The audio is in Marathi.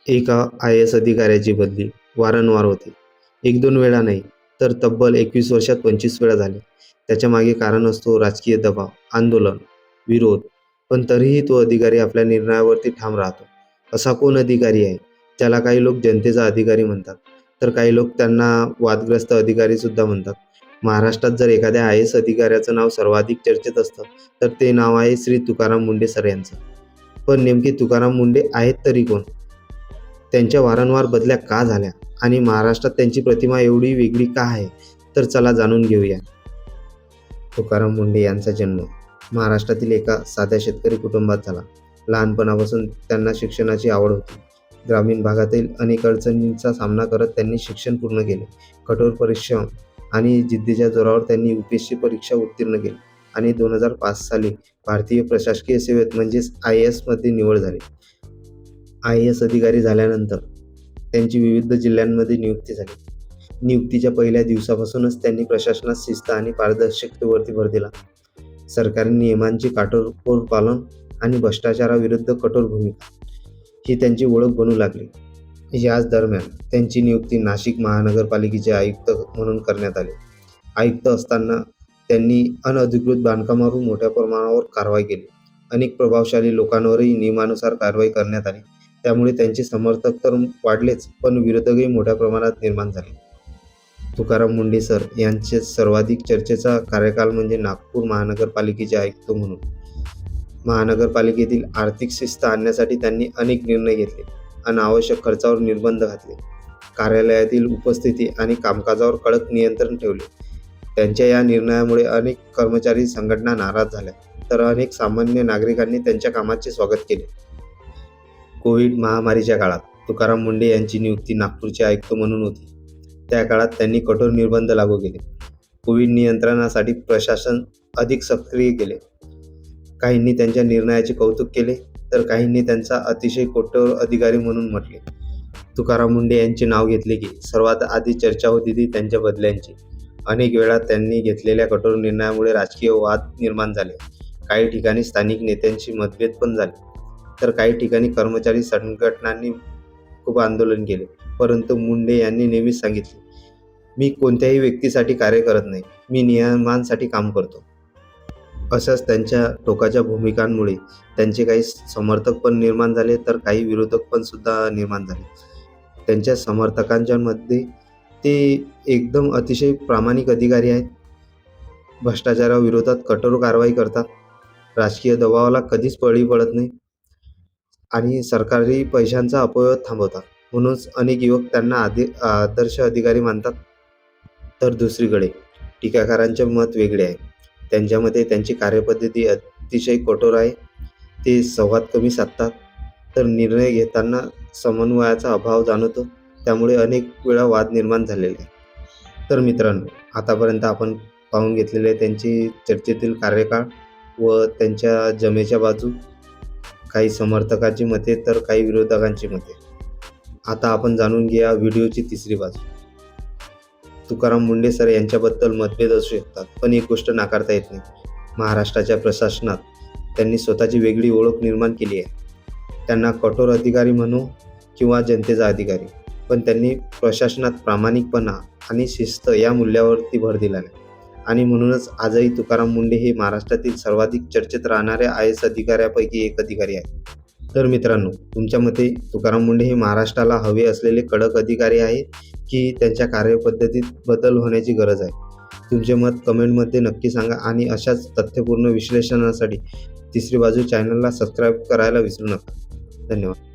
एका आय-ए-एस अधिकाऱ्याची बदली वारंवार होते. 1-2 वेळा नाही, तर तब्बल 21 वर्षात 25 वेळा झाले. त्याच्यामागे कारण असतो राजकीय दबाव, आंदोलन, विरोध. पण तरीही तो अधिकारी आपल्या निर्णयावरती ठाम राहतो. असा कोण अधिकारी आहे? ज्याला काही लोक जनतेचा अधिकारी म्हणतात, तर काही लोक त्यांना वादग्रस्त अधिकारीसुद्धा म्हणतात. महाराष्ट्रात जर एखाद्या आय-ए-एस अधिकाऱ्याचं नाव सर्वाधिक चर्चेत असतं, तर ते नाव आहे श्री तुकाराम मुंढे सर यांचं. पण नेमके तुकाराम मुंढे आहेत तरी कोण? त्यांच्या वारंवार बदल्या का झाल्या आणि महाराष्ट्रात त्यांची प्रतिमा एवढी वेगळी का आहे? तर चला जाणून घेऊया. तुकाराम मुंढे यांचा जन्म महाराष्ट्रातील एका साध्या शेतकरी कुटुंबात झाला. लहानपणापासून त्यांना शिक्षणाची आवड होती. ग्रामीण भागातील अनेक अडचणींचा सामना करत त्यांनी शिक्षण पूर्ण केले. कठोर परिश्रम आणि जिद्दीच्या जोरावर त्यांनी UPSC परीक्षा उत्तीर्ण केली आणि 2005 साली भारतीय प्रशासकीय सेवेत म्हणजेच IAS मध्ये निवड झाली. IAS अधिकारी झाल्यानंतर त्यांची विविध जिल्ह्यांमध्ये नियुक्ती झाली. नियुक्तीच्या पहिल्या दिवसापासूनच त्यांनी प्रशासनात शिस्त आणि पारदर्शकतेवरती भर दिला. सरकारी नियमांचे काटेकोर पालन आणि भ्रष्टाचाराविरुद्ध कठोर भूमिका ही त्यांची ओळख बनू लागली. याच दरम्यान त्यांची नियुक्ती नाशिक महानगरपालिकेचे आयुक्त म्हणून करण्यात आली. आयुक्त असताना त्यांनी अनधिकृत बांधकामावर मोठ्या प्रमाणावर कारवाई केली. अनेक प्रभावशाली लोकांवरही नियमानुसार कारवाई करण्यात आली. त्यामुळे त्यांचे समर्थक तर वाढलेच, पण विरोधकही मोठ्या प्रमाणात निर्माण झाले. तुकाराम मुंढे सर यांचे सर्वाधिक चर्चेचा कार्यकाल म्हणजे नागपूर महानगरपालिकेचे आयुक्त म्हणून. महानगरपालिकेतील आर्थिक शिस्त आणण्यासाठी त्यांनी अनेक निर्णय घेतले. अनावश्यक खर्चावर निर्बंध घातले. कार्यालयातील उपस्थिती आणि कामकाजावर कडक नियंत्रण ठेवले. त्यांच्या या निर्णयामुळे अनेक कर्मचारी संघटना नाराज झाल्या, तर अनेक सामान्य नागरिकांनी त्यांच्या कामाचे स्वागत केले. कोविड महामारीच्या काळात तुकाराम मुंढे यांची नियुक्ती नागपूरचे आयुक्त म्हणून होती. त्या काळात त्यांनी कठोर निर्बंध लागू केले. कोविड नियंत्रणासाठी प्रशासन अधिक सक्रिय केले. काहींनी त्यांच्या निर्णयाचे कौतुक केले, तर काहींनी त्यांचा अतिशय कठोर अधिकारी म्हणून म्हटले. तुकाराम मुंढे यांचे नाव घेतले की सर्वात आधी चर्चा होती ती त्यांच्या बदल्यांची. अनेक वेळा त्यांनी घेतलेल्या कठोर निर्णयामुळे राजकीय वाद निर्माण झाले. काही ठिकाणी स्थानिक नेत्यांशी मतभेद पण झाले, तर काही ठिकाणी कर्मचारी संघटनांनी खूप आंदोलन केले. परंतु मुंढे यांनी नेहमीच सांगितले, मी कोणत्याही व्यक्तीसाठी कार्य करत नाही, मी नियमांसाठी काम करतो. अशाच त्यांच्या टोकाच्या भूमिकांमुळे त्यांचे काही समर्थक पण निर्माण झाले, तर काही विरोधक पण सुद्धा निर्माण झाले. त्यांच्या समर्थकांच्या मध्ये ते एकदम अतिशय प्रामाणिक अधिकारी आहेत. भ्रष्टाचाराविरोधात कठोर कारवाई करतात. राजकीय दबावाला कधीच बळी पडत नाही आणि सरकारी पैशांचा अपव्यय थांबवतात. म्हणूनच अनेक युवक त्यांना आदर्श अधिकारी मानतात. तर दुसरीकडे टीकाकारांचे मत वेगळे आहे. त्यांच्या मते त्यांची कार्यपद्धती अतिशय कठोर आहे. ते संवाद कमी साधतात, तर निर्णय घेताना समन्वयाचा अभाव जाणवतो. त्यामुळे अनेक वेळा वाद निर्माण झालेले आहे. तर मित्रांनो, आतापर्यंत आपण पाहून घेतलेले त्यांची चर्चेतील कार्यकाळ व त्यांच्या जमेच्या बाजू, काही समर्थकांची मते तर काही विरोधकांची मते. आता आपण जाणून घेऊया व्हिडिओची तिसरी बाजू. तुकाराम मुंढे सर यांच्याबद्दल मतभेद असू शकतात, पण एक गोष्ट नाकारता येत नाही. महाराष्ट्राच्या प्रशासनात त्यांनी स्वतःची वेगळी ओळख निर्माण केली आहे. त्यांना कठोर अधिकारी म्हणू किंवा जनतेचा अधिकारी, पण त्यांनी प्रशासनात प्रामाणिकपणा आणि शिस्त या मूल्यावरती भर दिला आहे. आणि म्हणूनच आजही तुकाराम मुंढे हे महाराष्ट्रातील सर्वाधिक चर्चेत राहणाऱ्या IAS अधिकाऱ्यापैकी एक अधिकारी आहेत. तर मित्रांनो, तुमच्या मते तुकाराम मुंढे हे महाराष्ट्राला हवे असलेले कडक अधिकारी आहे की त्यांच्या कार्यपद्धतीत बदल होण्याची गरज आहे? तुमचे मत कमेंटमध्ये नक्की सांगा आणि अशाच तथ्यपूर्ण विश्लेषणासाठी तिसरी बाजू चॅनलला सबस्क्राईब करायला विसरू नका. धन्यवाद.